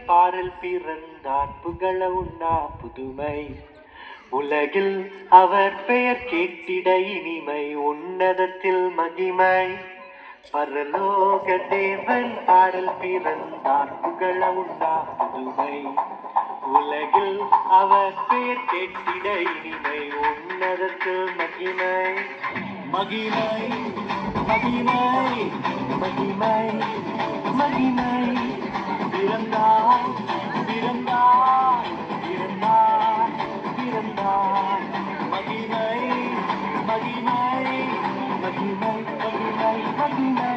பாரில் பிறந்தார் புகழ உண்ணா புதுமை உலகில் அவர் பெயர் கேட்டிட இனிமை உன்னதத்தில் மகிமை பரலோக தேவன் பாரில் பிறந்தார் புகழ உண்ணா புதுமை உலகில் அவர் பெயர் கேட்டிட இனிமை உன்னதத்தில் மகிமை மகிமை மகிமை மகிமை மகிமை பிறந்தார் பிறந்தார் பிறந்தார் பிறந்தார் மகிமை மகிமை மகிமை மகிமை மகிமை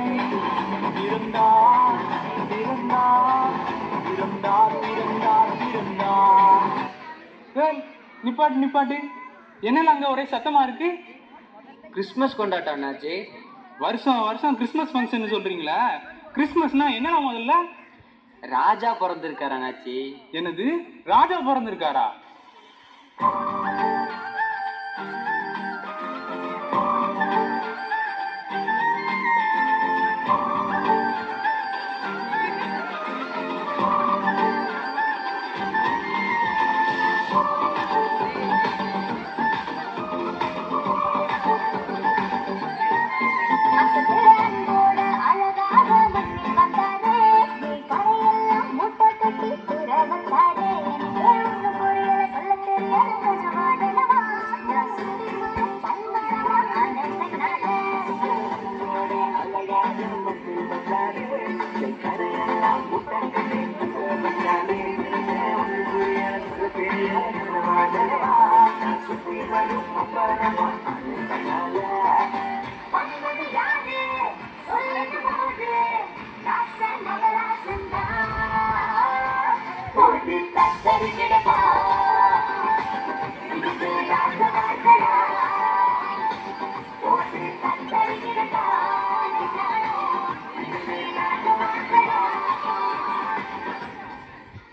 பிறந்தார் பிறந்தார் பிறந்தார் பிறந்தார் பிறந்தார். நிப்பாட்டு நிப்பாட்டு, என்னெல்லாம் அங்கே ஒரே சத்தமா இருக்கு? கிறிஸ்மஸ் கொண்டாட்டம் என்னாச்சு? வருஷம் வருஷம் கிறிஸ்மஸ் ஃபங்க்ஷன் சொல்றீங்களா? கிறிஸ்மஸ்னா என்னன்னா முதல்ல? ராஜா பிறந்திருக்காரு அண்ணாச்சி. என்னது, ராஜா பிறந்திருக்காரா?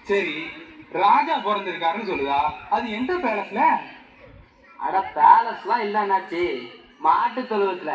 சரி, ராஜா பிறந்திருக்காருன்னு சொல்லுதா? அது எந்த பேலஸ்ல? அட பேலஸ்லாம் இல்ல அண்ணாச்சி, மாட்டு தொழுவத்துல.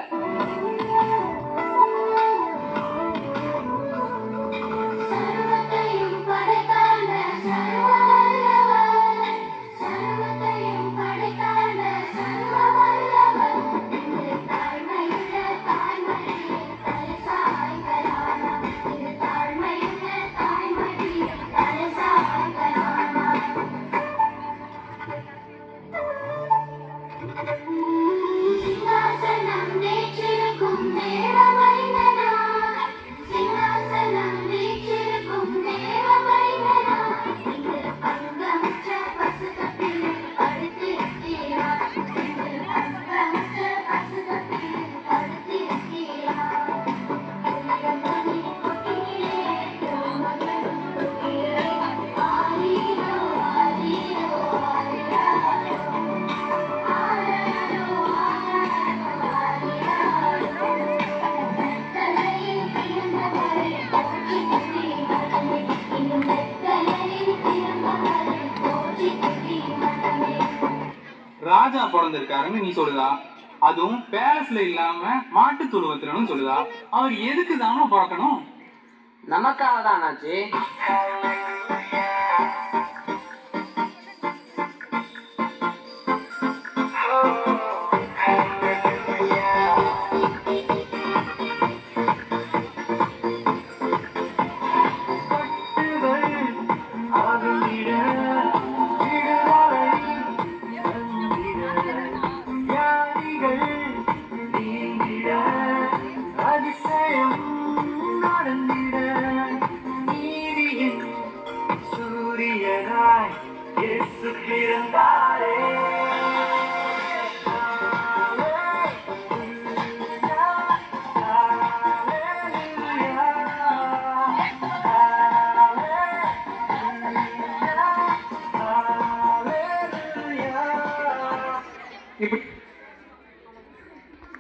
ராஜா பிறந்திருக்காருன்னு நீ சொல்லுதா? அதுவும் பேலஸ்ல இல்லாம மாட்டு தொழுவத்துலன்னு சொல்லுதா? அவர் எதுக்கு தானோ பிறக்கணும்? நமக்காக தான் அண்ணாச்சி.